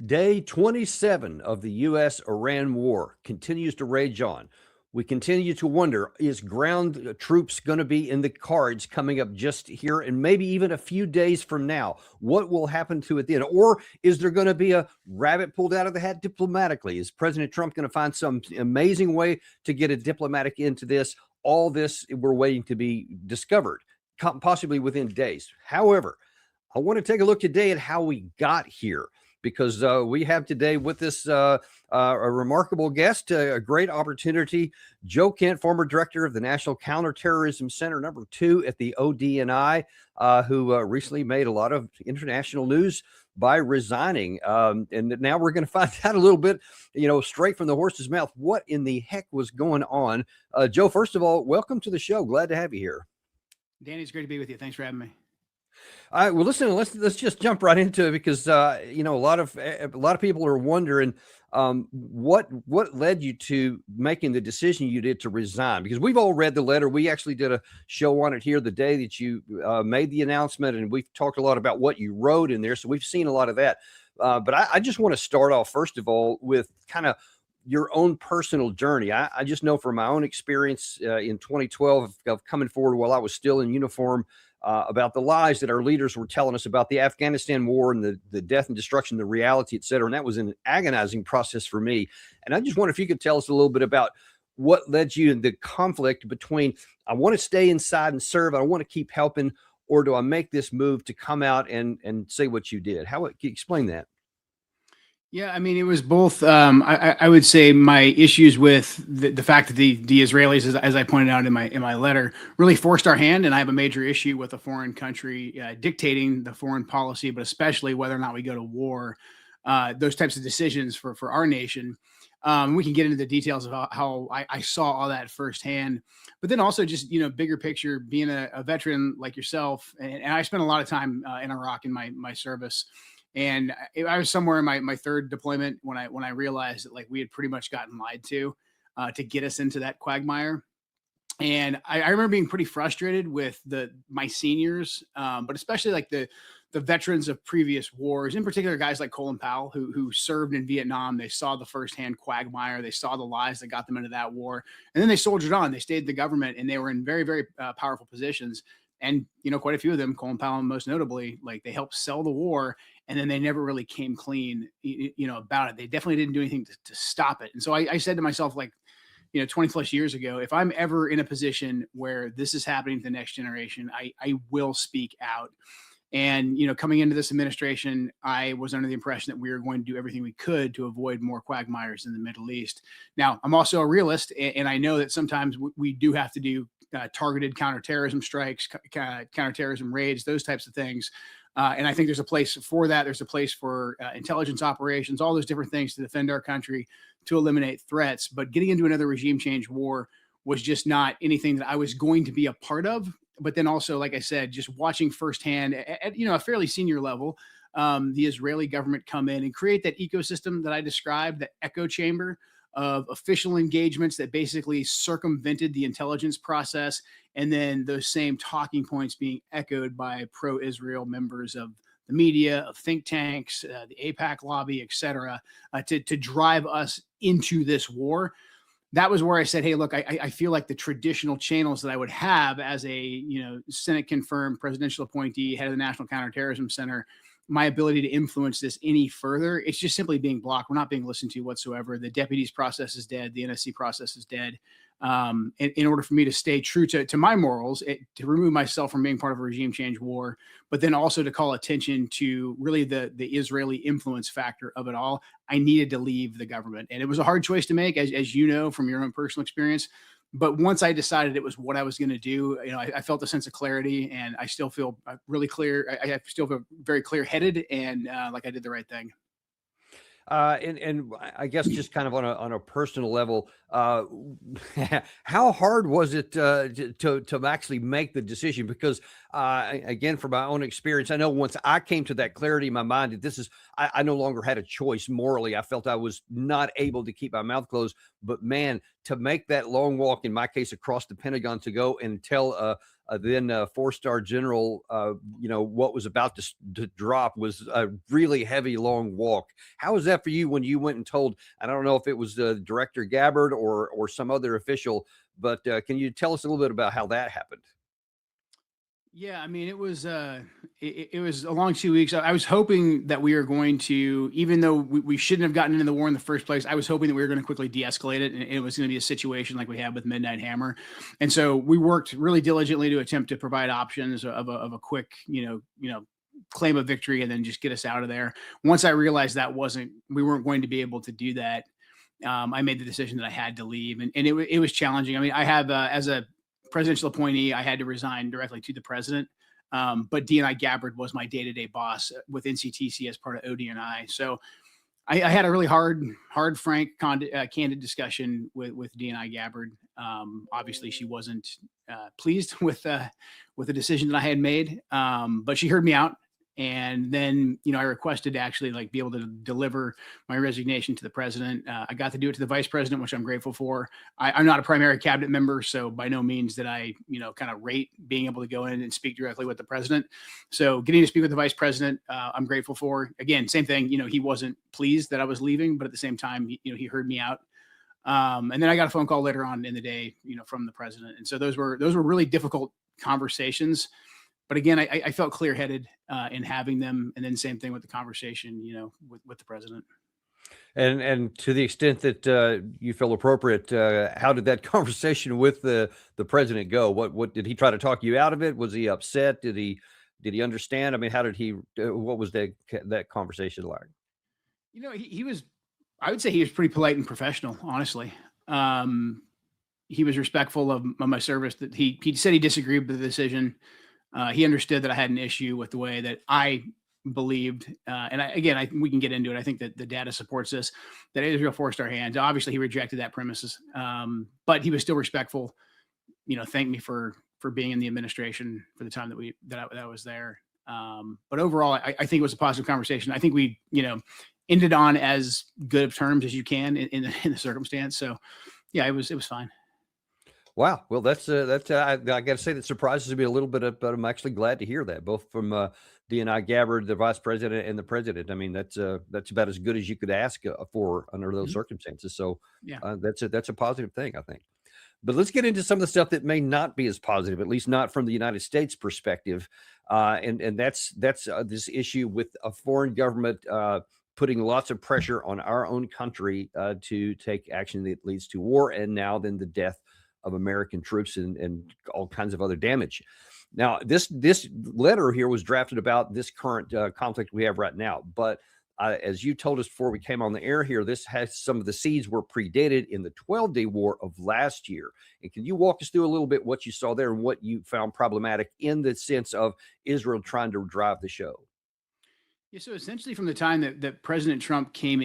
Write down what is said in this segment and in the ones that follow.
Day 27 of the U.S. Iran war continues to rage on. We continue to wonder, is ground troops going to be in the cards coming up just here and maybe even a few days from now? What will happen to it then? Or is there going to be a rabbit pulled out of the hat diplomatically? Is President Trump going to find some amazing way to get a diplomatic into this? All this we're waiting to be discovered, possibly within days. However, I want to take a look today at how we got here, because we have today with us a remarkable guest, a great opportunity. Joe Kent, former director of the National Counterterrorism Center, #2 at the ODNI, who recently made a lot of international news by resigning. And now we're going to find out a little bit, straight from the horse's mouth, what in the heck was going on. Joe, first of all, welcome to the show. Glad to have you here. Danny, it's great to be with you. Thanks for having me. All right. Well, listen, let's just jump right into it, because a lot of people are wondering what led you to making the decision you did to resign, because we've all read the letter. We actually did a show on it here the day that you made the announcement, and we've talked a lot about what you wrote in there. So we've seen a lot of that. But I just want to start off, first of all, with kind of your own personal journey. I just know from my own experience in 2012 of coming forward while I was still in uniform, about the lies that our leaders were telling us about the Afghanistan war and the death and destruction, the reality, et cetera. And that was an agonizing process for me. And I just wonder if you could tell us a little bit about what led you in the conflict between, I want to stay inside and serve, I want to keep helping, or do I make this move to come out and say what you did? Can you explain that? Yeah, I mean, it was both. I would say my issues with the fact that the Israelis, as I pointed out in my letter, really forced our hand, and I have a major issue with a foreign country dictating the foreign policy, but especially whether or not we go to war. Those types of decisions for our nation. We can get into the details of how I saw all that firsthand, but then also just bigger picture, being a veteran like yourself, and I spent a lot of time in Iraq in my service. And I was somewhere in my third deployment when I realized that, like, we had pretty much gotten lied to get us into that quagmire. And I remember being pretty frustrated with my seniors, but especially like the veterans of previous wars, in particular guys like Colin Powell, who served in Vietnam. They saw the firsthand quagmire. They saw the lies that got them into that war, and then they soldiered on. They stayed in the government, and they were in very, very powerful positions. And quite a few of them, Colin Powell most notably, like, they helped sell the war, and then they never really came clean, about it. They definitely didn't do anything to stop it. And so I said to myself, like, 20 plus years ago, if I'm ever in a position where this is happening to the next generation, I will speak out. And, coming into this administration, I was under the impression that we were going to do everything we could to avoid more quagmires in the Middle East. Now, I'm also a realist, and I know that sometimes we do have to do targeted counterterrorism strikes, counterterrorism raids, those types of things. And I think there's a place for that. There's a place for intelligence operations, all those different things to defend our country, to eliminate threats. But getting into another regime change war was just not anything that I was going to be a part of. But then also, like I said, just watching firsthand at a fairly senior level, the Israeli government come in and create that ecosystem that I described, the echo chamber of official engagements that basically circumvented the intelligence process, and then those same talking points being echoed by pro-Israel members of the media, of think tanks, the AIPAC lobby, et cetera, to drive us into this war. That was where I said, hey, look, I feel like the traditional channels that I would have as a Senate confirmed presidential appointee, head of the National Counterterrorism Center, my ability to influence this any further, it's just simply being blocked. We're not being listened to whatsoever. The deputies process is dead. The NSC process is dead. In order for me to stay true to my morals, to remove myself from being part of a regime change war, but then also to call attention to really the Israeli influence factor of it all, I needed to leave the government. And it was a hard choice to make, as you know, from your own personal experience. But once I decided it was what I was going to do, I felt a sense of clarity, and I still feel really clear. I still feel very clear-headed, and like I did the right thing. And I guess just kind of on a personal level, how hard was it to actually make the decision? Because again, from my own experience, I know once I came to that clarity in my mind that this is, I no longer had a choice morally. I felt I was not able to keep my mouth closed. But man, to make that long walk, in my case, across the Pentagon to go and tell then four-star general, what was about to drop was a really heavy, long walk. How was that for you when you went and told, I don't know if it was Director Gabbard or some other official, but can you tell us a little bit about how that happened? Yeah, I mean, it was a long 2 weeks. I was hoping that we were going to, even though we shouldn't have gotten into the war in the first place, I was hoping that we were going to quickly de-escalate it, and it was going to be a situation like we had with Midnight Hammer. And so we worked really diligently to attempt to provide options of a quick, claim of victory and then just get us out of there. Once I realized we weren't going to be able to do that, I made the decision that I had to leave, and it was challenging. I mean, I have as a presidential appointee, I had to resign directly to the president. But DNI Gabbard was my day-to-day boss with NCTC as part of ODNI. So I had a really hard, frank, candid discussion with DNI Gabbard. Obviously, she wasn't pleased with the decision that I had made, but she heard me out. And then, I requested to actually be able to deliver my resignation to the president. I got to do it to the vice president, which I'm grateful for. I'm not a primary cabinet member, so by no means did I, kind of rate being able to go in and speak directly with the president. So getting to speak with the vice president, I'm grateful for. Again, same thing. He wasn't pleased that I was leaving, but at the same time, he heard me out. And then I got a phone call later on in the day, from the president. And so those were really difficult conversations. But again, I felt clear-headed in having them, and then same thing with the conversation, with the president. And to the extent that you feel appropriate, how did that conversation with the president go? What did he try to talk you out of it? Was he upset? Did he understand? I mean, how did he? What was that conversation like? He was. I would say he was pretty polite and professional, honestly. He was respectful of my service. That he said he disagreed with the decision. He understood that I had an issue with the way that I believed. And we can get into it. I think that the data supports this, that Israel forced our hand. Obviously, he rejected that premises, but he was still respectful. Thanked me for being in the administration for the time that I was there. But overall, I think it was a positive conversation. I think we, ended on as good of terms as you can in the circumstance. So, yeah, it was fine. Wow. Well, that's I got to say that surprises me a little bit, but I'm actually glad to hear that, both from DNI Gabbard, the vice president, and the president. I mean, that's about as good as you could ask for under those circumstances. So Yeah. That's a positive thing, I think. But let's get into some of the stuff that may not be as positive, at least not from the United States perspective, and that's this issue with a foreign government putting lots of pressure on our own country to take action that leads to war, and now then the death of American troops and all kinds of other damage. Now, this letter here was drafted about this current conflict we have right now. But as you told us before we came on the air here, this has some of the seeds were predated in the 12-day war of last year. And can you walk us through a little bit what you saw there and what you found problematic in the sense of Israel trying to drive the show? Yeah, so essentially from the time that President Trump came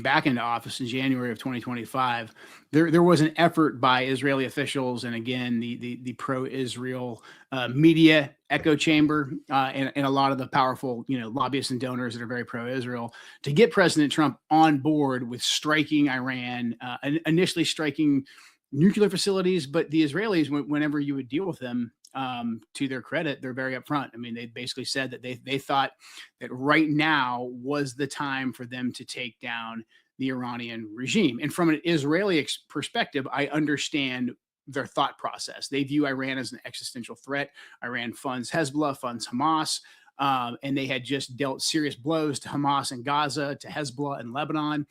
back into office in January of 2025, there was an effort by Israeli officials and again the pro-Israel media echo chamber and a lot of the powerful lobbyists and donors that are very pro-Israel to get President Trump on board with striking Iran, initially striking nuclear facilities, but the Israelis, whenever you would deal with them, to their credit, they're very upfront. I mean, they basically said that they thought that right now was the time for them to take down the Iranian regime. And from an Israeli perspective, I understand their thought process. They view Iran as an existential threat. Iran funds Hezbollah, funds Hamas, and they had just dealt serious blows to Hamas in Gaza, to Hezbollah in Lebanon.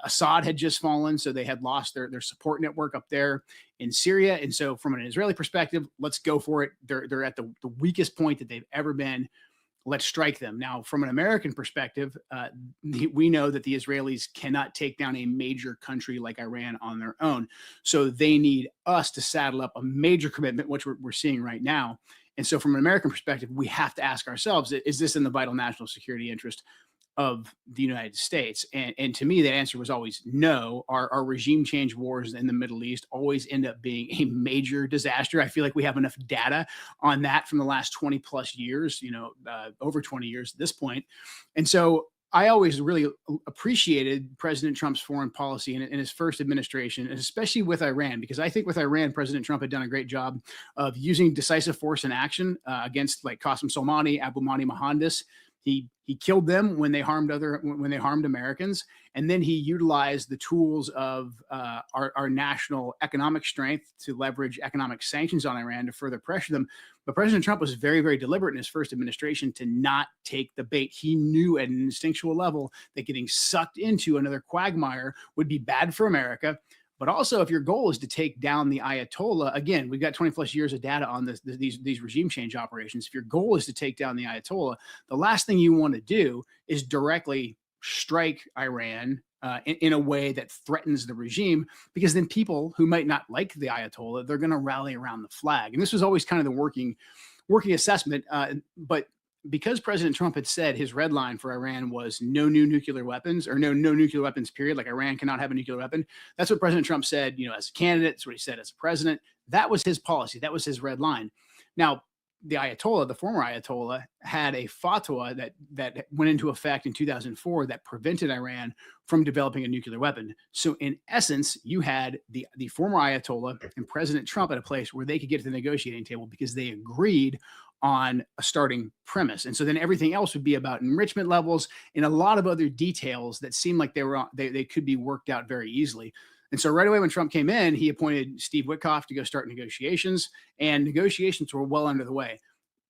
Assad had just fallen, so they had lost their support network up there in Syria. And so from an Israeli perspective, let's go for it. They're at the weakest point that they've ever been. Let's strike them. Now, from an American perspective, we know that the Israelis cannot take down a major country like Iran on their own. So they need us to saddle up a major commitment, which we're seeing right now. And so from an American perspective, we have to ask ourselves, is this in the vital national security interest of the United States? And to me, that answer was always no. Our regime change wars in the Middle East always end up being a major disaster. I feel like we have enough data on that from the last 20 plus years, over 20 years at this point. And so I always really appreciated President Trump's foreign policy in his first administration, and especially with Iran, because I think with Iran, President Trump had done a great job of using decisive force and action against like Qasem Soleimani, Abu Mahdi Mohandas. He killed them when they harmed Americans, and then he utilized the tools of our national economic strength to leverage economic sanctions on Iran to further pressure them. But President Trump was very, very deliberate in his first administration to not take the bait. He knew at an instinctual level that getting sucked into another quagmire would be bad for America. But also, if your goal is to take down the Ayatollah, again, we've got 20 plus years of data on these regime change operations. If your goal is to take down the Ayatollah, the last thing you want to do is directly strike Iran in a way that threatens the regime, because then people who might not like the Ayatollah, they're going to rally around the flag. And this was always kind of the working assessment. But because President Trump had said his red line for Iran was no new nuclear weapons, or no nuclear weapons, period, like Iran cannot have a nuclear weapon. That's what President Trump said, as a candidate. That's what he said as a president. That was his policy. That was his red line. Now, the Ayatollah, the former Ayatollah, had a fatwa that went into effect in 2004 that prevented Iran from developing a nuclear weapon. So in essence, you had the former Ayatollah and President Trump at a place where they could get to the negotiating table because they agreed on a starting premise. And so then everything else would be about enrichment levels and a lot of other details that seemed like they could be worked out very easily. And so right away when Trump came in, he appointed Steve Witkoff to go start negotiations, and negotiations were well under the way.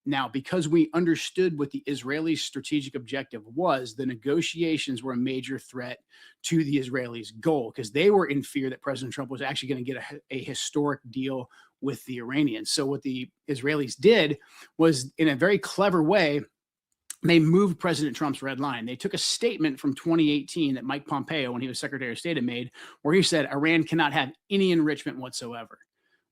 Now, because we understood what the Israeli strategic objective was, the negotiations were a major threat to the Israelis' goal, because they were in fear that President Trump was actually going to get a historic deal with the Iranians. So what the Israelis did was, in a very clever way, they moved President Trump's red line. They took a statement from 2018 that Mike Pompeo, when he was Secretary of State, had made, where he said Iran cannot have any enrichment whatsoever,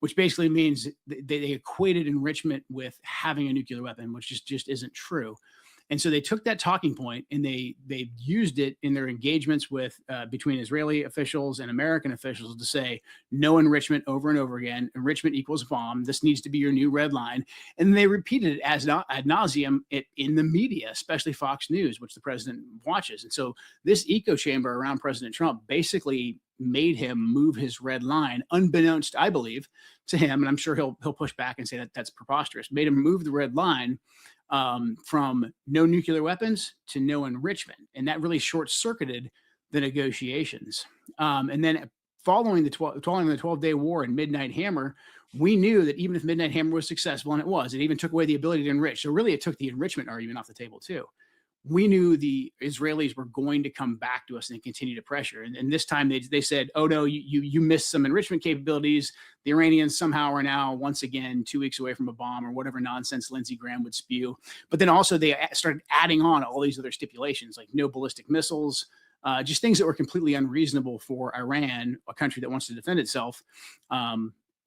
which basically means they equated enrichment with having a nuclear weapon, which just isn't true. And so they took that talking point and they used it in their engagements with between Israeli officials and American officials to say no enrichment over and over again. Enrichment equals bomb. This needs to be your new red line. And they repeated it ad nauseum in the media, especially Fox News, which the president watches. And so this echo chamber around President Trump basically made him move his red line, unbeknownst, I believe, to him. And I'm sure he'll push back and say that that's preposterous. Made him move the red line from no nuclear weapons to no enrichment. And that really short-circuited the negotiations. And then following the 12-day war and Midnight Hammer, we knew that even if Midnight Hammer was successful, and it was, it even took away the ability to enrich. So really it took the enrichment argument off the table too. We knew the Israelis were going to come back to us and continue to pressure. And this time they said, oh no, you missed some enrichment capabilities. The Iranians somehow are now once again 2 weeks away from a bomb, or whatever nonsense Lindsey Graham would spew. But then also they started adding on all these other stipulations, like no ballistic missiles, just things that were completely unreasonable for Iran, a country that wants to defend itself,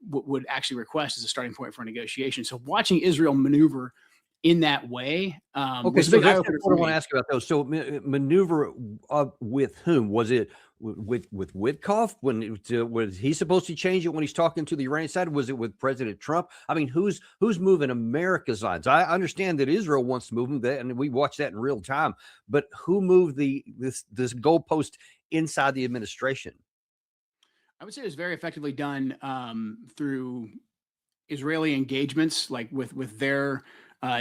would actually request as a starting point for a negotiation. So watching Israel maneuver in that way. Okay, so that's what I want to ask you about those. So maneuver with whom? Was it with Witkoff? Was he supposed to change it when he's talking to the Iranian side? Was it with President Trump? I mean, who's moving America's lines? I understand that Israel wants to move them, and we watch that in real time. But who moved this goalpost inside the administration? I would say it was very effectively done through Israeli engagements, like with their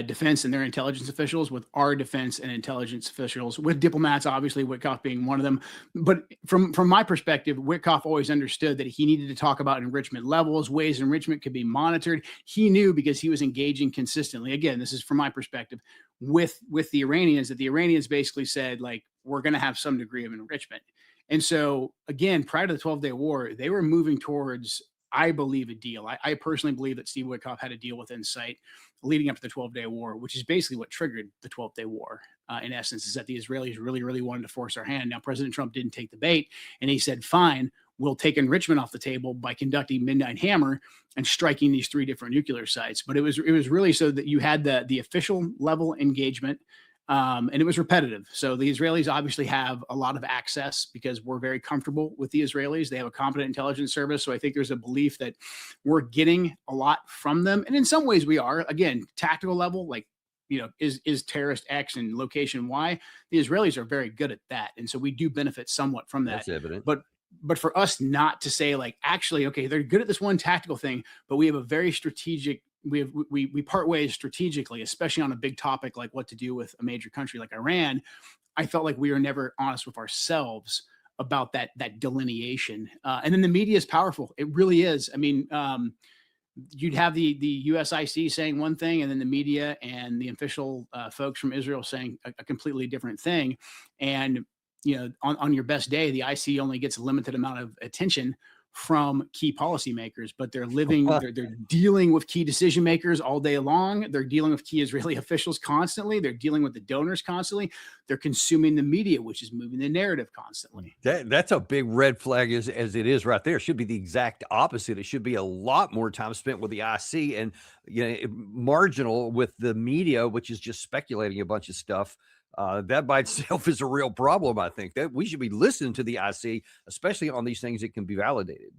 defense and their intelligence officials, with our defense and intelligence officials, with diplomats, obviously Witkoff being one of them. But from my perspective, Witkoff always understood that he needed to talk about enrichment levels, ways enrichment could be monitored. He knew, because he was engaging consistently. Again, this is from my perspective, with the Iranians, that the Iranians basically said, like, we're going to have some degree of enrichment. And so again, prior to the 12-day war, they were moving towards, I believe, a deal. I personally believe that Steve Witkoff had a deal within sight leading up to the 12-day war, which is basically what triggered the 12-day war. In essence, is that the Israelis really, really wanted to force our hand. Now, President Trump didn't take the bait, and he said, fine, we'll take enrichment off the table by conducting Midnight Hammer and striking these 3 different nuclear sites. But it was really so that you had the official level engagement, and it was repetitive. So the Israelis obviously have a lot of access because we're very comfortable with the Israelis. They have a competent intelligence service. So I think there's a belief that we're getting a lot from them. And in some ways we are. Again, tactical level, like is terrorist X and location Y. The Israelis are very good at that, and so we do benefit somewhat from that. That's evident. But for us not to say, like, actually, okay, they're good at this one tactical thing, but we have a very strategic, we part ways strategically, especially on a big topic like what to do with a major country like Iran. I felt like we were never honest with ourselves about that delineation. And then the media is powerful. It really is. I mean, you'd have the USIC saying one thing, and then the media and the official folks from Israel saying a completely different thing. And on your best day, the IC only gets a limited amount of attention from key policymakers, but they're dealing with key decision makers all day long. They're dealing with key Israeli officials constantly. They're dealing with the donors constantly. They're consuming the media, which is moving the narrative constantly. That's a big red flag as it is right there. It should be the exact opposite. It should be a lot more time spent with the IC and marginal with the media, which is just speculating a bunch of stuff. That by itself is a real problem. I think that we should be listening to the IC, especially on these things that can be validated.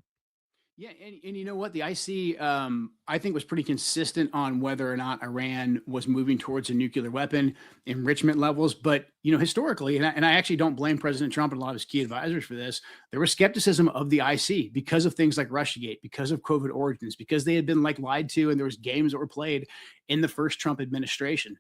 Yeah, and you know what? The IC, I think, was pretty consistent on whether or not Iran was moving towards a nuclear weapon enrichment levels. But, historically, and I actually don't blame President Trump and a lot of his key advisors for this, there was skepticism of the IC because of things like Russiagate, because of COVID origins, because they had been lied to, and there was games that were played in the first Trump administration.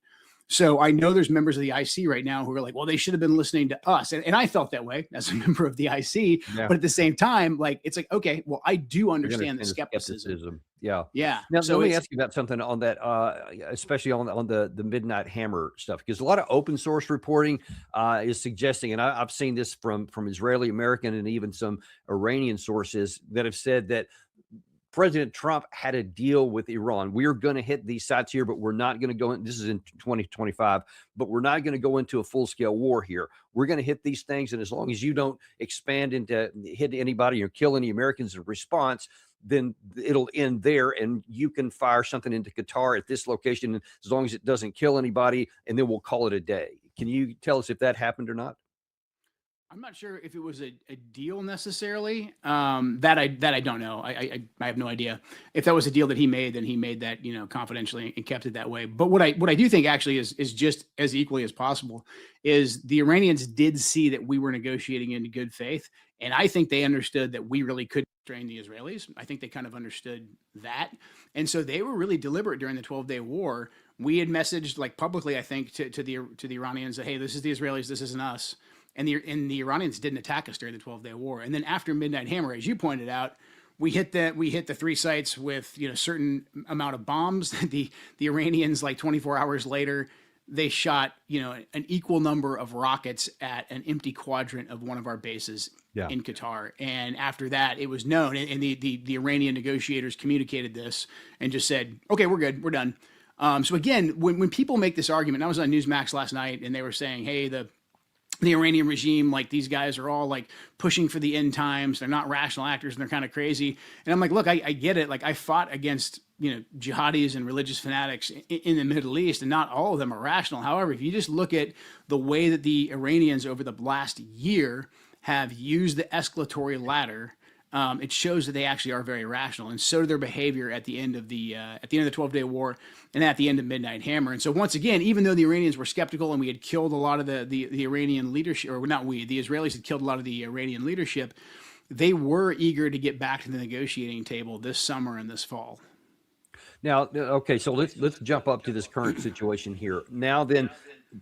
So I know there's members of the IC right now who are like, well, they should have been listening to us. And I felt that way as a member of the IC. Yeah. But at the same time, it's like, okay, well, I do understand the skepticism. Yeah. Yeah. Now, so let me ask you about something on that, especially on the Midnight Hammer stuff, because a lot of open source reporting is suggesting, and I've seen this from Israeli American and even some Iranian sources that have said that President Trump had a deal with Iran. We're going to hit these sites here, but we're not going to go in. This is in 2025, but we're not going to go into a full scale war here. We're going to hit these things. And as long as you don't expand into hit anybody or kill any Americans in response, then it'll end there. And you can fire something into Qatar at this location as long as it doesn't kill anybody. And then we'll call it a day. Can you tell us if that happened or not? I'm not sure if it was a deal necessarily. That I don't know. I have no idea. If that was a deal that he made, then he made that confidentially and kept it that way. But what I do think actually is just as equally as possible is the Iranians did see that we were negotiating in good faith, and I think they understood that we really couldn't strain the Israelis. I think they kind of understood that, and so they were really deliberate during the 12-day war. We had messaged publicly, I think, to the Iranians that, hey, this is the Israelis, this isn't us. And the Iranians didn't attack us during the 12-day war. And then after Midnight Hammer, as you pointed out, we hit the three sites with certain amount of bombs. The Iranians, 24 hours later, they shot an equal number of rockets at an empty quadrant of one of our bases in Qatar. And after that, it was known, and the Iranian negotiators communicated this and just said, okay, we're good, we're done. So again, when people make this argument, I was on Newsmax last night, and they were saying, hey, the Iranian regime, these guys are all pushing for the end times. They're not rational actors and they're kind of crazy. And I'm like, look, I get it. I fought against, jihadis and religious fanatics in the Middle East, and not all of them are rational. However, if you just look at the way that the Iranians over the last year have used the escalatory ladder, it shows that they actually are very rational, and so do their behavior at the end of the 12-day war and at the end of Midnight Hammer. And so once again, even though the Iranians were skeptical and we had killed a lot of the Iranian leadership, or not we, the Israelis had killed a lot of the Iranian leadership, they were eager to get back to the negotiating table this summer and this fall. Now, okay, so let's jump up to this current situation here. Now then,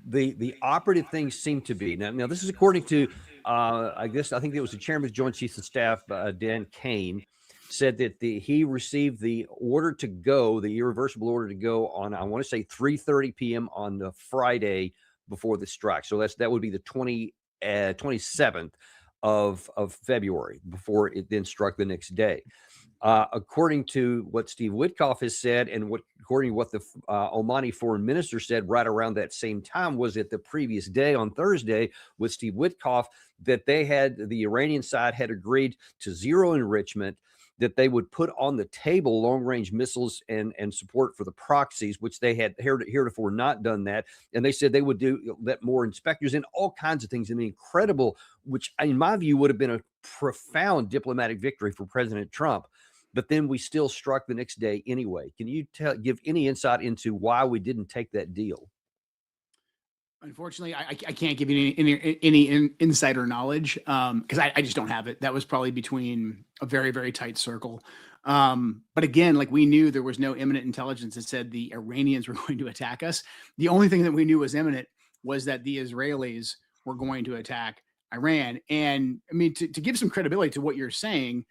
the operative things seem to be now this is according to I think it was the chairman of the Joint Chiefs of Staff, Dan Kane, said that he received the order to go, the irreversible order to go on, I want to say 3:30 p.m. on the Friday before the strike. So that would be the 27th of February before it then struck the next day. According to what Steve Witkoff has said, and according to what the Omani foreign minister said right around that same time, was that the previous day on Thursday with Steve Witkoff, that the Iranian side had agreed to zero enrichment, that they would put on the table long-range missiles and support for the proxies, which they had heretofore not done that. And they said they would let more inspectors in, all kinds of things. And incredible, which in my view would have been a profound diplomatic victory for President Trump. But then we still struck the next day anyway. Can you give any insight into why we didn't take that deal? Unfortunately, I can't give you any insider knowledge because I just don't have it. That was probably between a very, very tight circle. But again, like we knew there was no imminent intelligence that said the Iranians were going to attack us. The only thing that we knew was imminent was that the Israelis were going to attack Iran. And I mean, to give some credibility to what you're saying,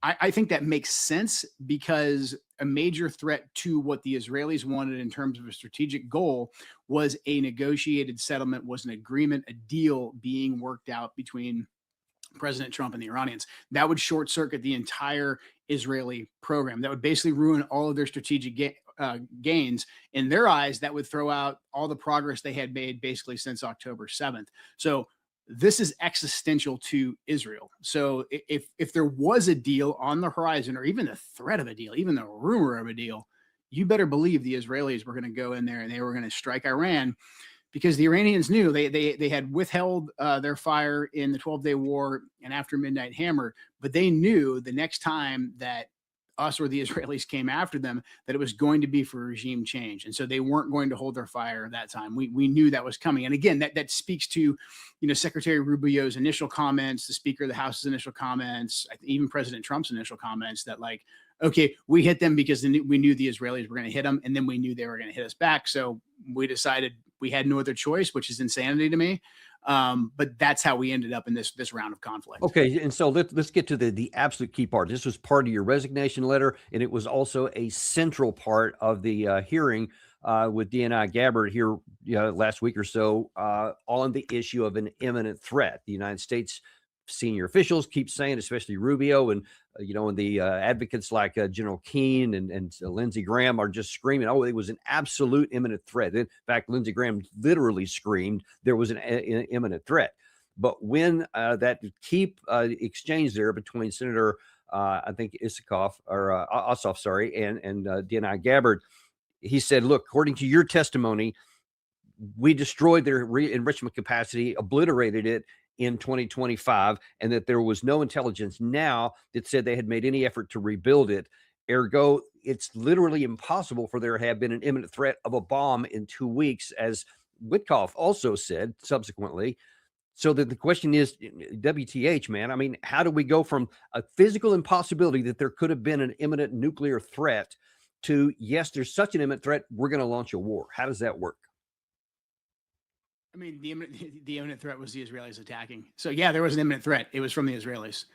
I think that makes sense because a major threat to what the Israelis wanted in terms of a strategic goal was a negotiated settlement, was an agreement, a deal being worked out between President Trump and the Iranians. That would short circuit the entire Israeli program. That would basically ruin all of their strategic gains. In their eyes, that would throw out all the progress they had made basically since October 7th. So this is existential to Israel. So if there was a deal on the horizon, or even the threat of a deal, even the rumor of a deal, you better believe the Israelis were going to go in there and they were going to strike Iran, because the Iranians knew they had withheld their fire in the 12-day war and after Midnight Hammer, but they knew the next time that us or the Israelis came after them, that it was going to be for regime change. And so they weren't going to hold their fire that time. We knew that was coming. And again, that speaks to, Secretary Rubio's initial comments, the Speaker of the House's initial comments, even President Trump's initial comments that like, okay, we hit them because we knew the Israelis were going to hit them, and then we knew they were going to hit us back. So we decided we had no other choice, which is insanity to me. But that's how we ended up in this round of conflict. Okay, and so let's get to the absolute key part. This was part of your resignation letter, and it was also a central part of the hearing with DNI Gabbard here last week or so on the issue of an imminent threat. The United States senior officials keep saying, especially Rubio and and the advocates like General Keane and Lindsey Graham are just screaming, oh, it was an absolute imminent threat. In fact, Lindsey Graham literally screamed there was an imminent threat. But when that key exchange there between Senator, I think Ossoff, sorry, and DNI Gabbard, he said, look, according to your testimony, we destroyed their enrichment capacity, obliterated it in 2025, and that there was no intelligence now that said they had made any effort to rebuild it. Ergo, it's literally impossible for there to have been an imminent threat of a bomb in 2 weeks, as Witkoff also said subsequently. So that the question is, WTH, man, I mean, how do we go from a physical impossibility that there could have been an imminent nuclear threat to, yes, there's such an imminent threat, we're going to launch a war? How does that work? I mean, the imminent threat was the Israelis attacking. So yeah, there was an imminent threat. It was from the Israelis.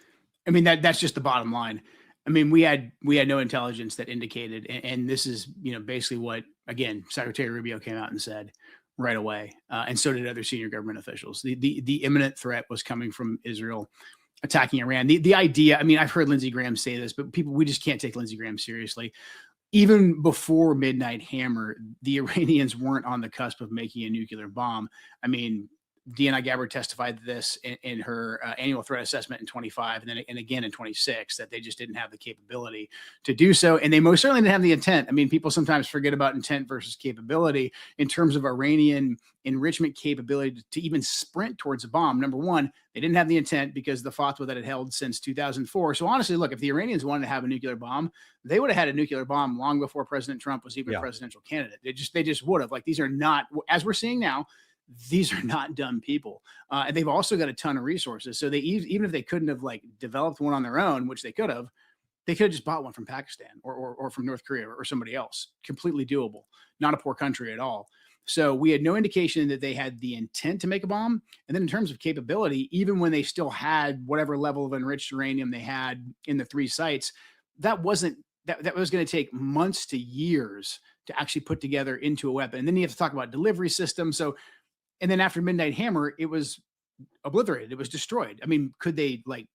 I mean, that's just the bottom line. I mean, we had no intelligence that indicated, and this is basically what, again, Secretary Rubio came out and said right away, and so did other senior government officials. The imminent threat was coming from Israel attacking Iran. The idea, I mean, I've heard Lindsey Graham say this, but we just can't take Lindsey Graham seriously. Even before Midnight Hammer, the Iranians weren't on the cusp of making a nuclear bomb. I mean, DNI Gabbard testified to this in her annual threat assessment in 25 and again in 26, that they just didn't have the capability to do so. And they most certainly didn't have the intent. I mean, people sometimes forget about intent versus capability in terms of Iranian enrichment capability to even sprint towards a bomb. Number one, they didn't have the intent because the fatwa that it held since 2004. So honestly, look, if the Iranians wanted to have a nuclear bomb, they would have had a nuclear bomb long before President Trump was even a presidential candidate. They just would have. Like, these are not, as we're seeing now, these are not dumb people. And they've also got a ton of resources. So they, even if they couldn't have like developed one on their own, which they could have just bought one from Pakistan or from North Korea or somebody else. Completely doable. Not a poor country at all. So we had no indication that they had the intent to make a bomb. And then in terms of capability, even when they still had whatever level of enriched uranium they had in the 3 sites, that was going to take months to years to actually put together into a weapon. And then you have to talk about delivery systems. So, and then after Midnight Hammer, it was obliterated. It was destroyed. I mean, could they like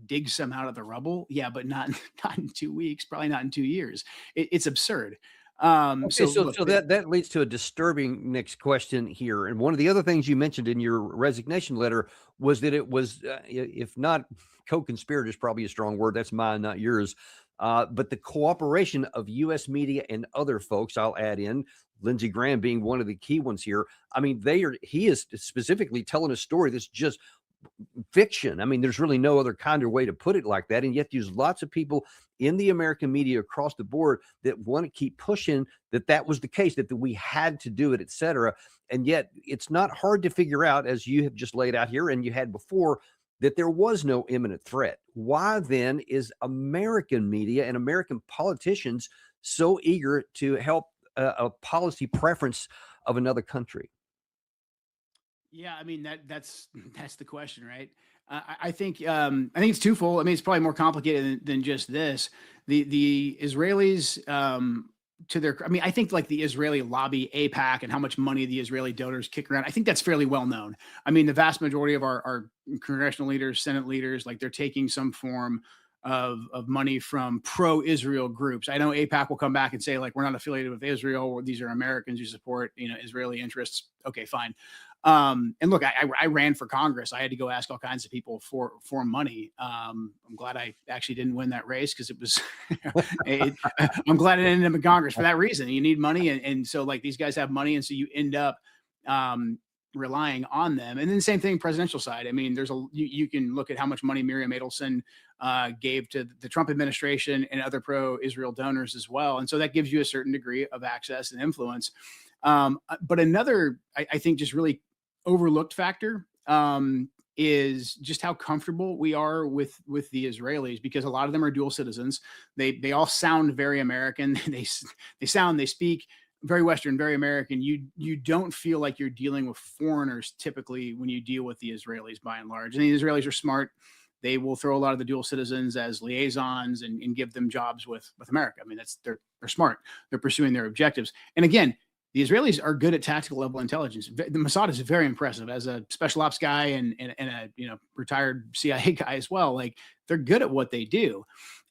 dig some out of the rubble? Yeah, but not in 2 weeks, probably not in 2 years. It's absurd. Okay, so that leads to a disturbing next question here. And one of the other things you mentioned in your resignation letter was that it was, if not co-conspirator is probably a strong word, that's mine, not yours, but the cooperation of U.S. media and other folks, I'll add in, Lindsey Graham being one of the key ones here. I mean, he is specifically telling a story that's just fiction. I mean, there's really no other kind of way to put it like that. And yet there's lots of people in the American media across the board that want to keep pushing that was the case, that we had to do it, et cetera. And yet it's not hard to figure out, as you have just laid out here and you had before, that there was no imminent threat. Why then is American media and American politicians so eager to help a policy preference of another country? Yeah, I mean that's the question, right? I think it's twofold. I mean, it's probably more complicated than just this. The Israelis, I mean, I think like the Israeli lobby, AIPAC, and how much money the Israeli donors kick around, I think that's fairly well known. I mean, the vast majority of our congressional leaders, Senate leaders, like they're taking some form of money from pro-Israel groups. I know AIPAC will come back and say, like, we're not affiliated with Israel, or these are Americans who support, Israeli interests. Okay, fine. And look, I ran for Congress. I had to go ask all kinds of people for money. I'm glad I actually didn't win that race, because it was, I'm glad I ended up in Congress for that reason. You need money. And so like these guys have money. And so you end up, relying on them. And then the same thing, presidential side. I mean, you can look at how much money Miriam Adelson gave to the Trump administration and other pro-Israel donors as well. And so that gives you a certain degree of access and influence. But another, I think, just really overlooked factor is just how comfortable we are with the Israelis, because a lot of them are dual citizens. They all sound very American. They speak very Western, very American. You don't feel like you're dealing with foreigners typically when you deal with the Israelis, by and large. And the Israelis are smart. They will throw a lot of the dual citizens as liaisons and give them jobs with America. I mean, they're smart. They're pursuing their objectives. And again, the Israelis are good at tactical level intelligence. The Mossad is very impressive. As a special ops guy and a retired CIA guy as well, like, they're good at what they do.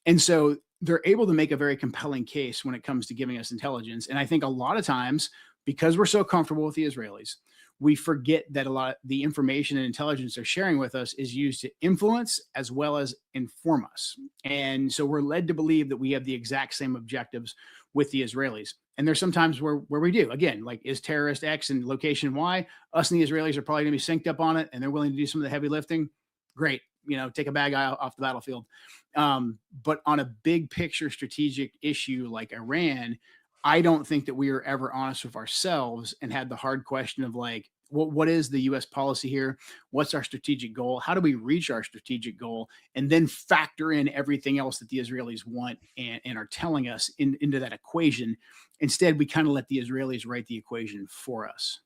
And so they're able to make a very compelling case when it comes to giving us intelligence. And I think a lot of times, because we're so comfortable with the Israelis, we forget that a lot of the information and intelligence they're sharing with us is used to influence as well as inform us. And so we're led to believe that we have the exact same objectives with the Israelis. And there's sometimes where we do. Again, like, is terrorist X and location Y? Us and the Israelis are probably going to be synced up on it, and they're willing to do some of the heavy lifting. Great. Take a bad guy off the battlefield. But on a big picture strategic issue like Iran, I don't think that we are ever honest with ourselves and had the hard question of, like, what is the U.S. policy here? What's our strategic goal? How do we reach our strategic goal? And then factor in everything else that the Israelis want and are telling us into that equation. Instead, we kind of let the Israelis write the equation for us.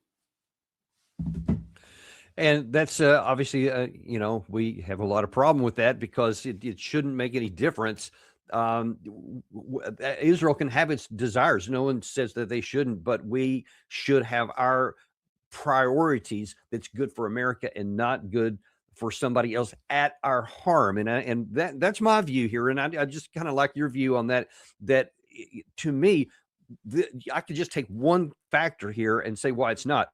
And that's obviously, we have a lot of problem with that, because it shouldn't make any difference. Israel can have its desires. No one says that they shouldn't, but we should have our priorities that's good for America and not good for somebody else at our harm. And that's my view here. And I just kind of like your view on that, to me, I could just take one factor here and say why it's not.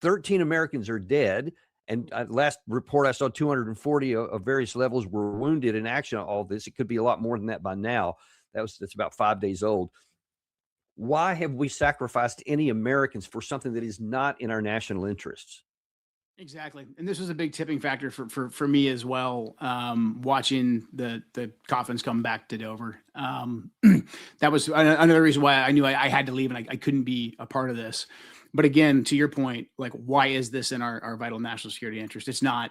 13 Americans are dead. And last report I saw, 240 of various levels were wounded in action on all this. It could be a lot more than that by now. That's about 5 days old. Why have we sacrificed any Americans for something that is not in our national interests? Exactly. And this was a big tipping factor for me as well, watching the coffins come back to Dover. That was another reason why I knew I had to leave, and I couldn't be a part of this. But again, to your point, like, why is this in our vital national security interest? It's not.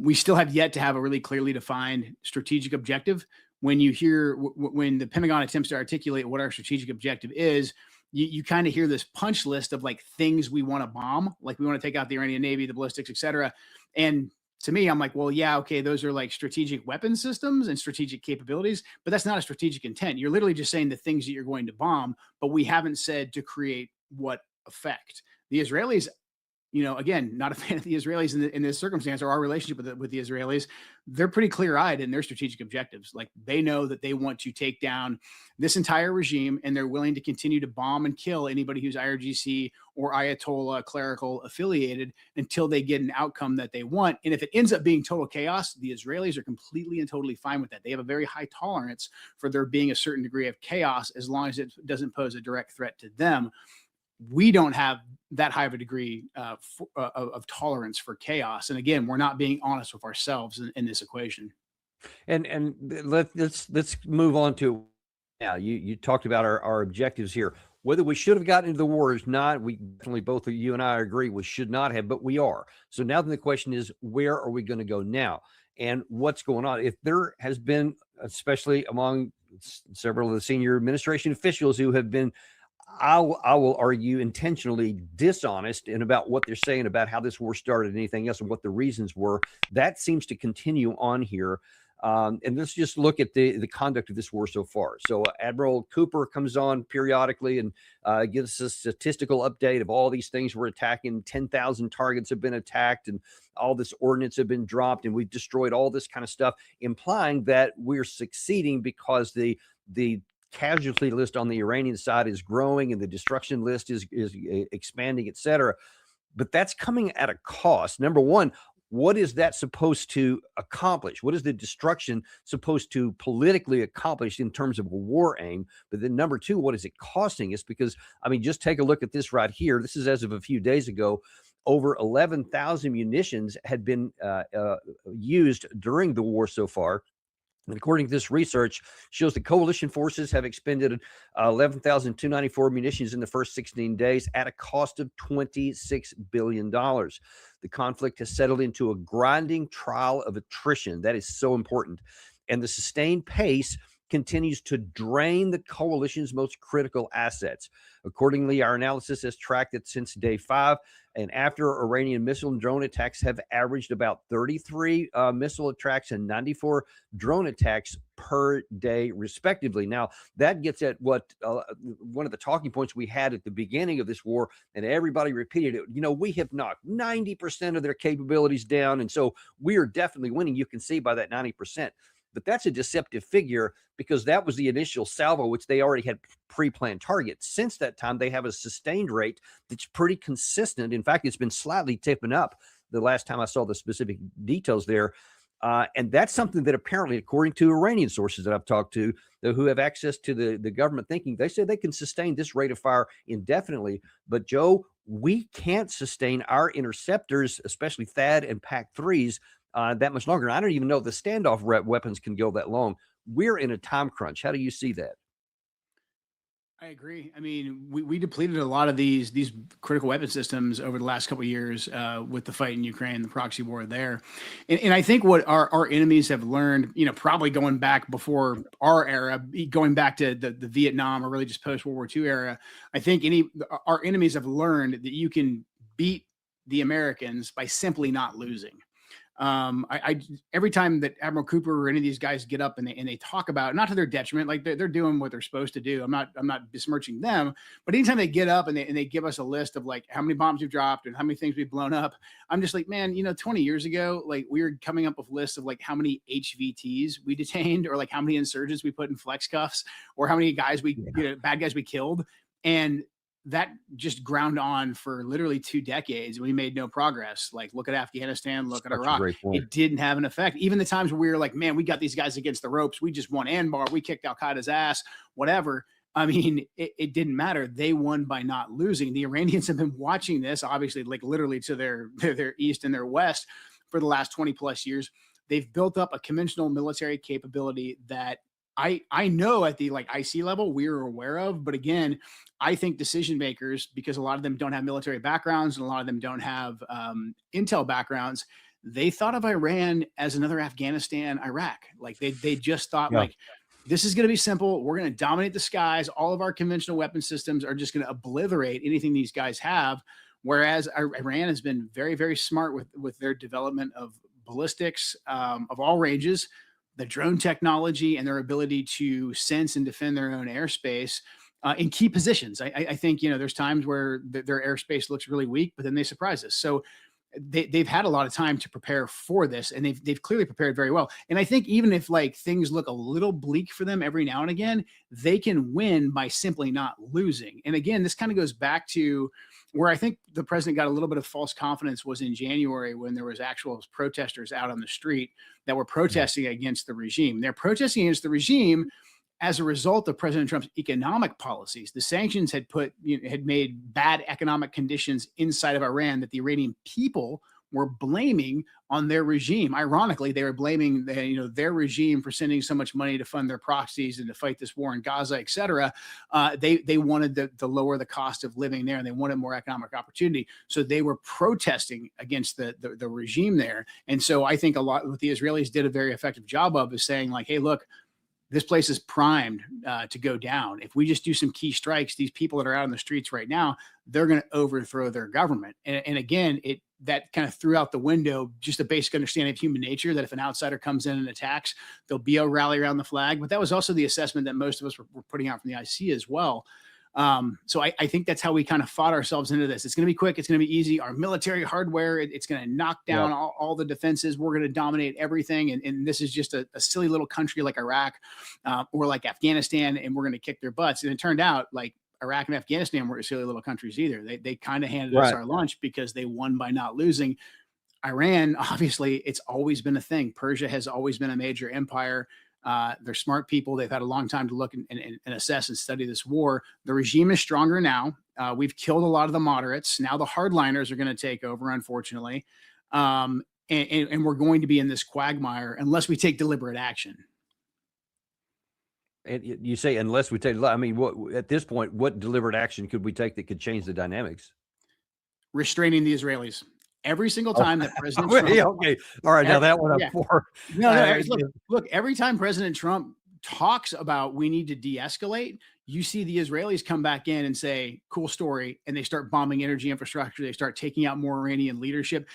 We still have yet to have a really clearly defined strategic objective. When you hear, when the Pentagon attempts to articulate what our strategic objective is, you kind of hear this punch list of, like, things we want to bomb, like we want to take out the Iranian Navy, the ballistics, et cetera. And to me, I'm like, well, yeah, okay, those are like strategic weapon systems and strategic capabilities, but that's not a strategic intent. You're literally just saying the things that you're going to bomb, but we haven't said to create what effect. The Israelis, again, not a fan of the Israelis in this circumstance, or our relationship with the Israelis. They're pretty clear-eyed in their strategic objectives. Like, they know that they want to take down this entire regime, and they're willing to continue to bomb and kill anybody who's IRGC or Ayatollah clerical affiliated until they get an outcome that they want. And if it ends up being total chaos, the Israelis are completely and totally fine with that. They have a very high tolerance for there being a certain degree of chaos, as long as it doesn't pose a direct threat to them. we don't have that high of a degree of tolerance for chaos. And again, we're not being honest with ourselves in this equation. And let's move on to now. You talked about our objectives here. Whether we should have gotten into the war or not, we definitely, both of you and I agree we should not have, but we are. So now the question is, where are we going to go now? And what's going on? If there has been, especially among several of the senior administration officials who have been, I will argue, intentionally dishonest in about what they're saying about how this war started and anything else and what the reasons were, that seems to continue on here. And let's just look at the conduct of this war so far. So Admiral Cooper comes on periodically and gives us a statistical update of all these things we're attacking. 10,000 targets have been attacked and all this ordnance have been dropped and we've destroyed all this kind of stuff, implying that we're succeeding because the casualty list on the Iranian side is growing and the destruction list is expanding, etc. But that's coming at a cost. Number one, what is that supposed to accomplish? What is the destruction supposed to politically accomplish in terms of a war aim? But then number two, what is it costing us? Because, I mean, just take a look at this right here. This is as of a few days ago. Over 11,000 munitions had been used during the war so far. And according to this research, shows the coalition forces have expended 11,294 munitions in the first 16 days at a cost of $26 billion. The conflict has settled into a grinding trial of attrition. That is so important. And the sustained pace continues to drain the coalition's most critical assets. Accordingly, our analysis has tracked it since day 5 and after. Iranian missile and drone attacks have averaged about 33 missile attacks and 94 drone attacks per day, respectively. Now, that gets at what one of the talking points we had at the beginning of this war, and everybody repeated it. You know, we have knocked 90% of their capabilities down, and so we are definitely winning. You can see by that 90%. But that's a deceptive figure because that was the initial salvo, which they already had pre-planned targets. Since that time, they have a sustained rate that's pretty consistent. In fact, it's been slightly tipping up the last time I saw the specific details there. And that's something that apparently, according to Iranian sources that I've talked to, who have access to the government thinking, they say they can sustain this rate of fire indefinitely. But Joe, we can't sustain our interceptors, especially THAAD and PAC-3s, that much longer. I don't even know if the standoff weapons can go that long. We're in a time crunch. How do you see that? I agree. I mean, we depleted a lot of these critical weapon systems over the last couple of years with the fight in Ukraine, the proxy war there. And I think what our enemies have learned, you know, probably going back before our era, going back to the Vietnam or really just post-World War II era, I think our enemies have learned that you can beat the Americans by simply not losing. Every time that Admiral Cooper or any of these guys get up and they talk about, not to their detriment, like they're doing what they're supposed to do. I'm not besmirching them, but anytime they get up and they give us a list of like how many bombs we've dropped and how many things we've blown up, I'm just like, man, you know, 20 years ago, like we were coming up with lists of like how many HVTs we detained or like how many insurgents we put in flex cuffs or how many guys bad guys we killed. And that just ground on for literally 2 decades. We made no progress. Like look at Afghanistan, look at Iraq. It didn't have an effect. Even the times where we were like, man, we got these guys against the ropes. We just won Anbar. We kicked Al-Qaeda's ass, whatever. I mean, it didn't matter. They won by not losing. The Iranians have been watching this, obviously, like literally to their east and their west for the last 20 plus years. They've built up a conventional military capability that I know at the like IC level we're aware of, but again, I think decision makers, because a lot of them don't have military backgrounds and a lot of them don't have intel backgrounds, they thought of Iran as another Afghanistan, Iraq. Like they just thought like, this is going to be simple. We're going to dominate the skies. All of our conventional weapon systems are just going to obliterate anything these guys have. Whereas Iran has been very, very smart with their development of ballistics of all ranges, the drone technology, and their ability to sense and defend their own airspace in key positions. I think, you know, there's times where their airspace looks really weak, but then they surprise us. So they've had a lot of time to prepare for this, and they've clearly prepared very well. And I think even if like things look a little bleak for them every now and again, they can win by simply not losing. And again, this kind of goes back to where I think the president got a little bit of false confidence was in January when there was actual protesters out on the street that were protesting against the regime. They're protesting against the regime as a result of President Trump's economic policies, the sanctions had made bad economic conditions inside of Iran that the Iranian people were blaming on their regime. Ironically, they were blaming their regime for sending so much money to fund their proxies and to fight this war in Gaza, et cetera. They wanted to lower the cost of living there, and they wanted more economic opportunity. So they were protesting against the regime there. And so I think a lot what the Israelis did a very effective job of is saying, like, hey, look, this place is primed to go down. If we just do some key strikes, these people that are out in the streets right now, they're going to overthrow their government. And again, that kind of threw out the window just a basic understanding of human nature, that if an outsider comes in and attacks, there'll be a rally around the flag. But that was also the assessment that most of us were putting out from the IC as well. So I think that's how we kind of fought ourselves into this. It's going to be quick. It's going to be easy. Our military hardware, it's going to knock down all the defenses. We're going to dominate everything. And this is just a silly little country like Iraq or like Afghanistan, and we're going to kick their butts. And it turned out like Iraq and Afghanistan weren't silly little countries either. They kind of handed us our lunch because they won by not losing. Iran, obviously, it's always been a thing. Persia has always been a major empire. They're smart people. They've had a long time to look and assess and study this war. The regime is stronger now. We've killed a lot of the moderates. Now the hardliners are going to take over, unfortunately. And we're going to be in this quagmire unless we take deliberate action. And you say, unless we take, I mean, what at this point, what deliberate action could we take that could change the dynamics? Restraining the Israelis. Every single time that President Trump, okay, all right, now that one up for look, every time President Trump talks about we need to de-escalate, you see the Israelis come back in and say, cool story, and they start bombing energy infrastructure. They start taking out more Iranian leadership.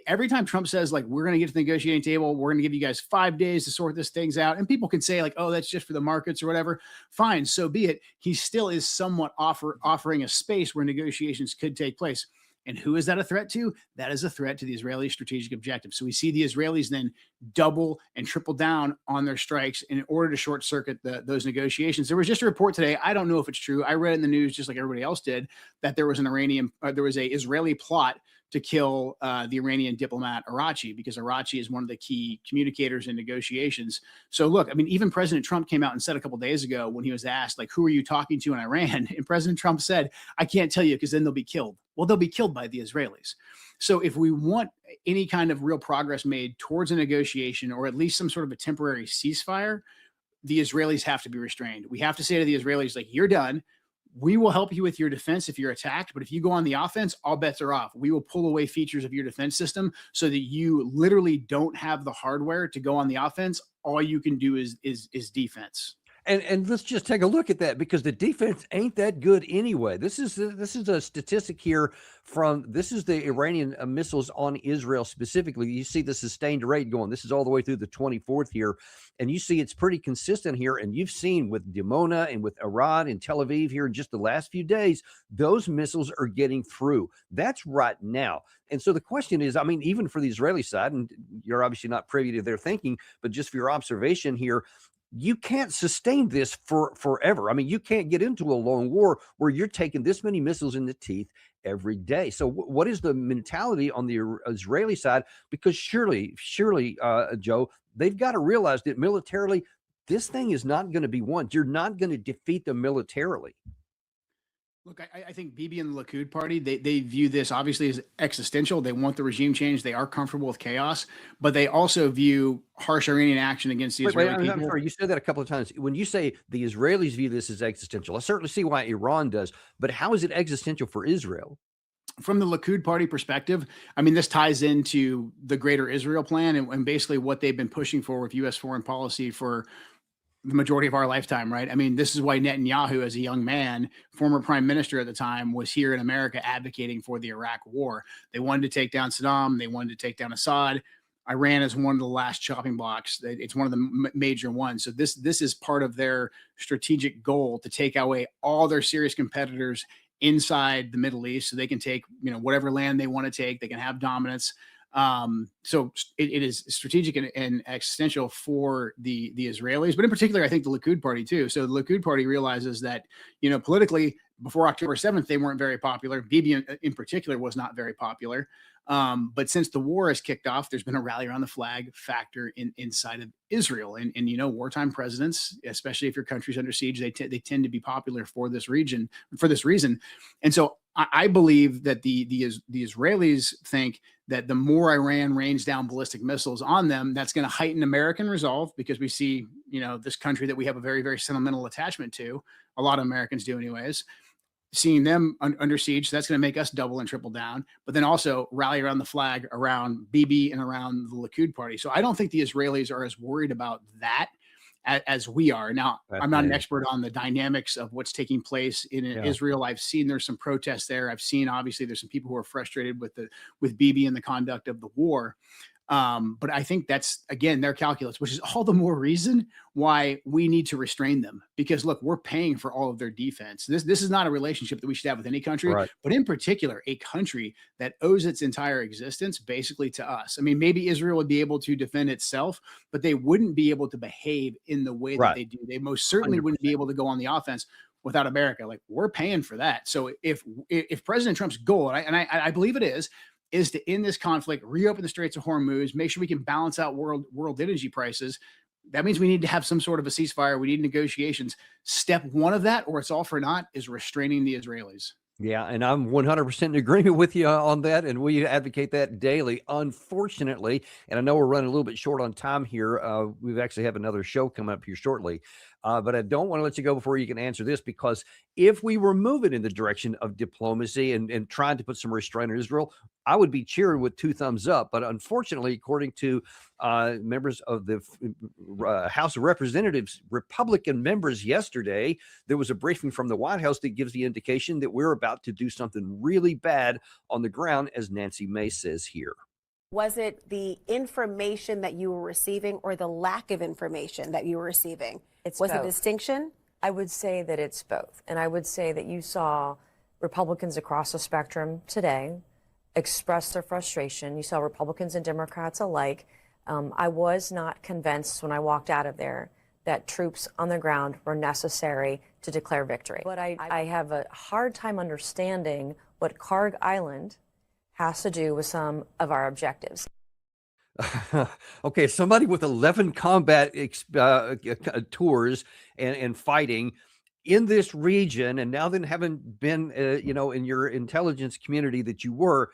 Every time Trump says, like, we're going to get to the negotiating table, we're going to give you guys 5 days to sort this things out, and people can say, like, oh, that's just for the markets or whatever. Fine, so be it. He still is somewhat offering a space where negotiations could take place. And who is that a threat to? That is a threat to the Israeli strategic objective. So we see the Israelis then double and triple down on their strikes in order to short circuit those negotiations. There was just a report today. I don't know if it's true. I read in the news, just like everybody else did, that there was an Israeli plot to kill the Iranian diplomat Arachi, because Arachi is one of the key communicators in negotiations. So look, I mean, even President Trump came out and said a couple of days ago when he was asked, like, who are you talking to in Iran? And President Trump said, I can't tell you because then they'll be killed. Well, they'll be killed by the Israelis. So if we want any kind of real progress made towards a negotiation, or at least some sort of a temporary ceasefire, the Israelis have to be restrained. We have to say to the Israelis, like, you're done. We will help you with your defense if you're attacked, but if you go on the offense, all bets are off. We will pull away features of your defense system so that you literally don't have the hardware to go on the offense. All you can do is defense. And let's just take a look at that, because the defense ain't that good anyway. This is a statistic here this is the Iranian missiles on Israel specifically. You see the sustained rate going. This is all the way through the 24th here. And you see it's pretty consistent here. And you've seen with Dimona and with Arad and Tel Aviv here in just the last few days, those missiles are getting through. That's right now. And so the question is, I mean, even for the Israeli side, and you're obviously not privy to their thinking, but just for your observation here, you can't sustain this forever. I mean, you can't get into a long war where you're taking this many missiles in the teeth every day. So what is the mentality on the Israeli side? Because surely, Joe, they've got to realize that militarily, this thing is not going to be won. You're not going to defeat them militarily. Look, I think Bibi and the Likud party, they view this obviously as existential. They want the regime change. They are comfortable with chaos, but they also view harsh Iranian action against the Israeli people. I'm sorry, you said that a couple of times. When you say the Israelis view this as existential, I certainly see why Iran does, but how is it existential for Israel? From the Likud party perspective, I mean, this ties into the greater Israel plan and basically what they've been pushing for with U.S. foreign policy for the majority of our lifetime, right? I mean, this is why Netanyahu, as a young man, former prime minister at the time, was here in America advocating for the Iraq war. They wanted to take down Saddam. They wanted to take down Assad. Iran is one of the last chopping blocks. It's one of the major ones. So this is part of their strategic goal to take away all their serious competitors inside the Middle East, so they can take, whatever land they want to take. They can have dominance. So it is strategic and existential for the Israelis, but in particular, I think the Likud party too. So the Likud party realizes that, politically, before October 7th, they weren't very popular. Bibi in particular was not very popular. But since the war has kicked off, there's been a rally around the flag factor inside of Israel. And wartime presidents, especially if your country's under siege, they tend to be popular for this reason. And so I believe that the Israelis think that the more Iran rains down ballistic missiles on them, that's going to heighten American resolve, because we see, this country that we have a very, very sentimental attachment to. A lot of Americans do anyways. Seeing them under siege, so that's going to make us double and triple down, but then also rally around the flag, around Bibi and around the Likud party. So I don't think the Israelis are as worried about that as we are. Now, I'm not an expert on the dynamics of what's taking place in Israel. I've seen there's some protests there. I've seen, obviously, there's some people who are frustrated with Bibi and the conduct of the war. But I think that's, again, their calculus, which is all the more reason why we need to restrain them. Because look, we're paying for all of their defense. This is not a relationship that we should have with any country, right, but in particular, a country that owes its entire existence basically to us. I mean, maybe Israel would be able to defend itself, but they wouldn't be able to behave in the way that they do. They most certainly 100%. Wouldn't be able to go on the offense without America. Like, we're paying for that. So if President Trump's goal, and I believe it is to end this conflict, reopen the Straits of Hormuz, make sure we can balance out world energy prices. That means we need to have some sort of a ceasefire. We need negotiations. Step one of that, or it's all for naught, is restraining the Israelis. Yeah, and I'm 100% in agreement with you on that, and we advocate that daily. Unfortunately, and I know we're running a little bit short on time here. We actually have another show coming up here shortly. But I don't want to let you go before you can answer this, because if we were moving in the direction of diplomacy and trying to put some restraint on Israel, I would be cheering with 2 thumbs up. But unfortunately, according to members of the House of Representatives, Republican members yesterday, there was a briefing from the White House that gives the indication that we're about to do something really bad on the ground, as Nancy May says here. Was it the information that you were receiving or the lack of information that you were receiving? Was it a distinction? I would say that it's both. And I would say that you saw Republicans across the spectrum today express their frustration. You saw Republicans and Democrats alike. I was not convinced when I walked out of there that troops on the ground were necessary to declare victory. But I have a hard time understanding what Karg Island has to do with some of our objectives. Okay, somebody with 11 combat tours and fighting in this region, and now then having been, in your intelligence community that you were,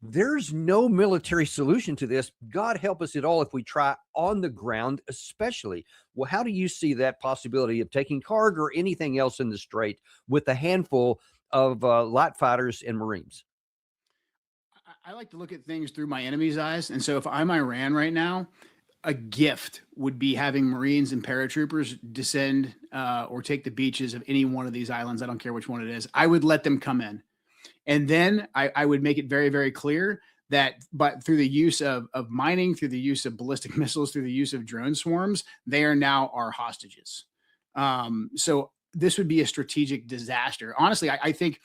there's no military solution to this. God help us at all if we try on the ground, especially. Well, how do you see that possibility of taking Karg or anything else in the Strait with a handful of light fighters and Marines? I like to look at things through my enemy's eyes. And so if I'm Iran right now, a gift would be having Marines and paratroopers descend or take the beaches of any one of these islands. I don't care which one it is. I would let them come in. And then I would make it very, very clear that, but through the use of mining, through the use of ballistic missiles, through the use of drone swarms, they are now our hostages. So this would be a strategic disaster. Honestly, I think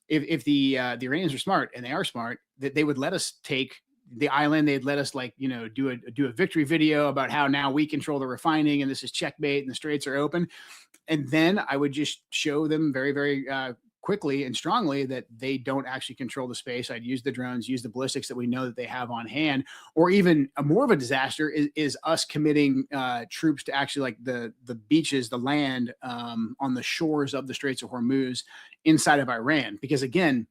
if the Iranians are smart, and they are smart, that they would let us take the island. They'd let us do a victory video about how now we control the refining and this is checkmate and the straits are open. And then I would just show them very, very quickly and strongly that they don't actually control the space. I'd use the drones, use the ballistics that we know that they have on hand. Or even more of a disaster is us committing troops to actually like the beaches, the land on the shores of the Straits of Hormuz inside of Iran. Because again,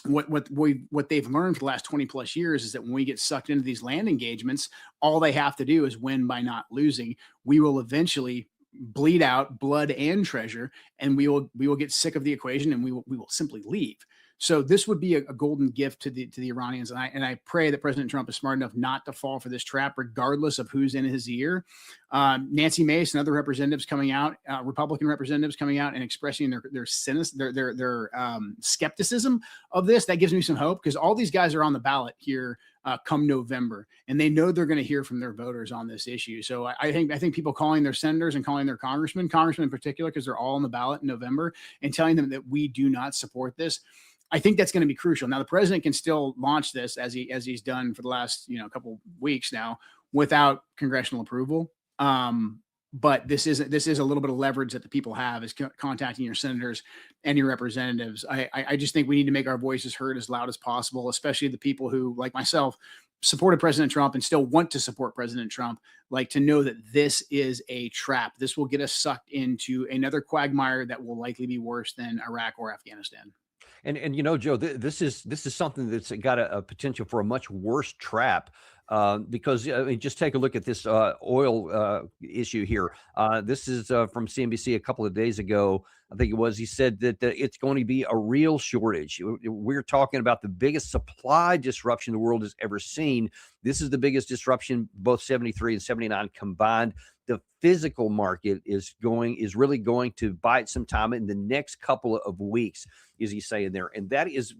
what they've learned for the last 20 plus years is that when we get sucked into these land engagements, all they have to do is win by not losing. We will eventually bleed out blood and treasure, and we will get sick of the equation, and we will simply leave. So this would be a golden gift to the Iranians, and I pray that President Trump is smart enough not to fall for this trap, regardless of who's in his ear. Nancy Mace and other representatives coming out, Republican representatives coming out and expressing their skepticism of this. That gives me some hope, because all these guys are on the ballot here come November, and they know they're going to hear from their voters on this issue. So I think people calling their senators and calling their congressmen in particular, because they're all on the ballot in November, and telling them that we do not support this, I think that's going to be crucial. Now, the president can still launch this as he's done for the last couple weeks now without congressional approval. But this is a little bit of leverage that the people have, is contacting your senators and your representatives. I just think we need to make our voices heard as loud as possible, especially the people who, like myself, supported President Trump and still want to support President Trump, like to know that this is a trap. This will get us sucked into another quagmire that will likely be worse than Iraq or Afghanistan. And you know, Joe, this is something that's got a potential for a much worse trap, because I mean, just take a look at this oil issue here. This is from CNBC a couple of days ago. I think it was. He said that it's going to be a real shortage. We're talking about the biggest supply disruption the world has ever seen. This is the biggest disruption, both 73 and 79 combined. The physical market is really going to bite some time in the next couple of weeks, is he saying there. And that is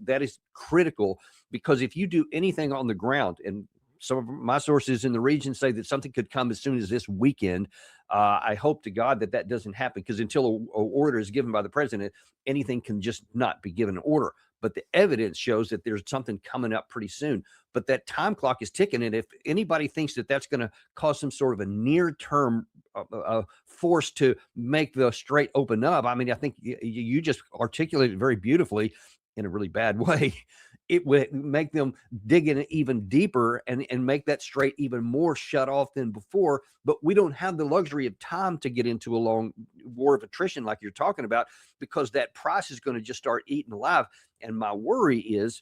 critical, because if you do anything on the ground, and some of my sources in the region say that something could come as soon as this weekend. I hope to God that doesn't happen, because until an order is given by the president, anything can just not be given an order. But the evidence shows that there's something coming up pretty soon. But that time clock is ticking. And if anybody thinks that that's going to cause some sort of a near-term force to make the strait open up, I mean, I think you just articulated it very beautifully in a really bad way. It would make them dig in even deeper and make that strait even more shut off than before. But we don't have the luxury of time to get into a long war of attrition like you're talking about, because that price is going to just start eating alive. And my worry is,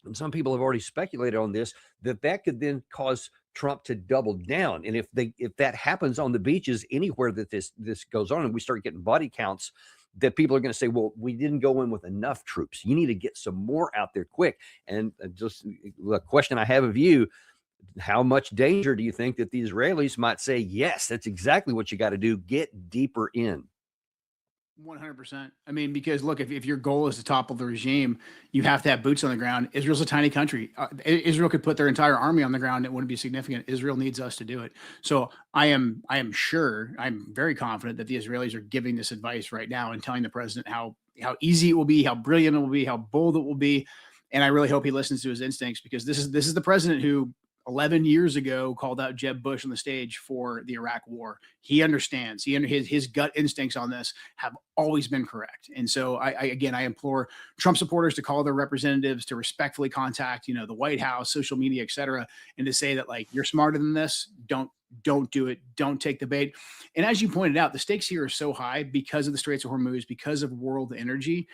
and some people have already speculated on this, that could then cause Trump to double down. And if that happens on the beaches anywhere that this goes on, and we start getting body counts, that people are going to say, well, we didn't go in with enough troops. You need to get some more out there quick. And just the question I have of you, how much danger do you think that the Israelis might say, yes, that's exactly what you got to do, get deeper in? 100%. I mean, because look, if your goal is to topple the regime, you have to have boots on the ground. Israel's a tiny country. Israel could put their entire army on the ground. It wouldn't be significant. Israel needs us to do it. So I am sure, I'm very confident that the Israelis are giving this advice right now and telling the president how easy it will be, how brilliant it will be, how bold it will be. And I really hope he listens to his instincts, because this is the president who 11 years ago called out Jeb Bush on the stage for the Iraq war. He understands. His gut instincts on this have always been correct. And so I implore Trump supporters to call their representatives, to respectfully contact, the White House, social media, et cetera, and to say that, like, you're smarter than this. Don't do it. Don't take the bait. And as you pointed out, the stakes here are so high because of the Straits of Hormuz, because of world energy.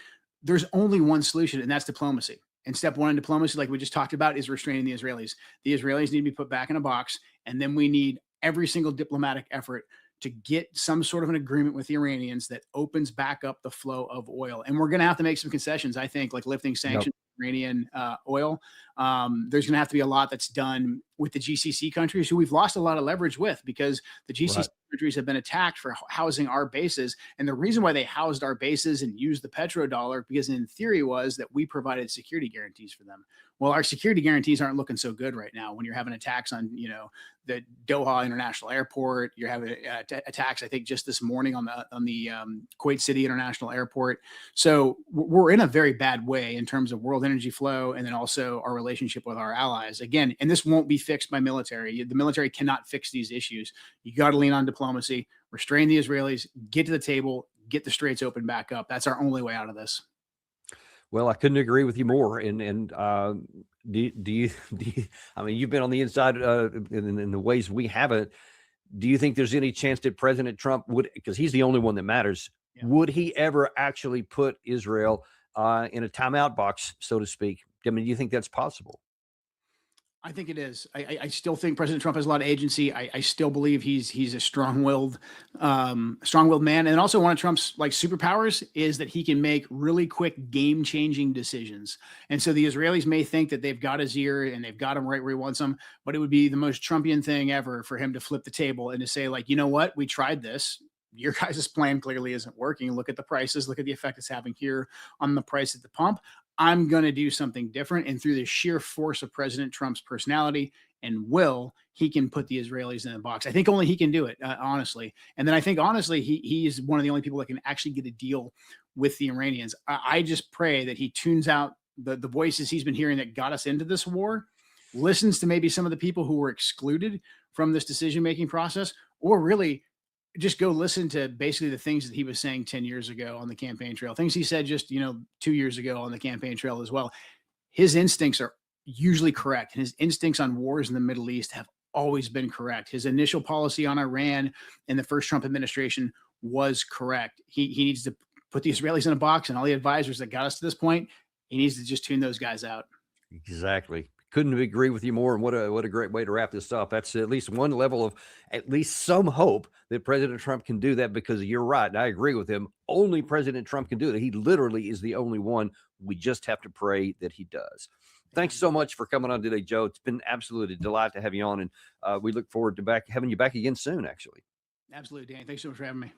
There's only one solution, and that's diplomacy. And step one in diplomacy, like we just talked about, is restraining the Israelis. The Israelis need to be put back in a box. And then we need every single diplomatic effort to get some sort of an agreement with the Iranians that opens back up the flow of oil. And we're going to have to make some concessions, I think, like lifting sanctions on Iranian oil. There's going to have to be a lot that's done with the GCC countries, who we've lost a lot of leverage with, because the GCC countries have been attacked for housing our bases. And the reason why they housed our bases and used the petrodollar, because in theory was that we provided security guarantees for them. Well, our security guarantees aren't looking so good right now. When you're having attacks on, the Doha International Airport, you're having attacks, I think, just this morning on the Kuwait City International Airport. So we're in a very bad way in terms of world energy flow, and then also our relationship with our allies. Again, and this won't be fixed by military. The military cannot fix these issues. You got to lean on diplomacy, restrain the Israelis, get to the table, get the straits open back up. That's our only way out of this. Well, I couldn't agree with you more. And do you, I mean, you've been on the inside in the ways we haven't. Do you think there's any chance that President Trump would, because he's the only one that matters, would he ever actually put Israel in a timeout box, so to speak? I mean, do you think that's possible? I think it is. I still think President Trump has a lot of agency. I still believe he's a strong-willed man. And also, one of Trump's superpowers is that he can make really quick, game-changing decisions. And so the Israelis may think that they've got his ear and they've got him right where he wants him, but it would be the most Trumpian thing ever for him to flip the table and to say, you know what, we tried this. Your guys' plan clearly isn't working. Look at the prices. Look at the effect it's having here on the price at the pump. I'm going to do something different. And through the sheer force of President Trump's personality and will, he can put the Israelis in the box. I think only he can do it, honestly. And then I think, honestly, he is one of the only people that can actually get a deal with the Iranians. I just pray that he tunes out the voices he's been hearing that got us into this war, listens to maybe some of the people who were excluded from this decision-making process, or really just go listen to basically the things that he was saying 10 years ago on the campaign trail, things he said just, 2 years ago on the campaign trail as well. His instincts are usually correct. His instincts on wars in the Middle East have always been correct. His initial policy on Iran in the first Trump administration was correct. He needs to put the Israelis in a box, and all the advisors that got us to this point, he needs to just tune those guys out. Exactly. Couldn't agree with you more. And what a great way to wrap this up. That's at least one level of at least some hope that President Trump can do that, because you're right. I agree with him. Only President Trump can do that. He literally is the only one. We just have to pray that he does. Thanks so much for coming on today, Joe. It's been absolutely a delight to have you on, and we look forward to having you back again soon, actually. Absolutely, Danny. Thanks so much for having me.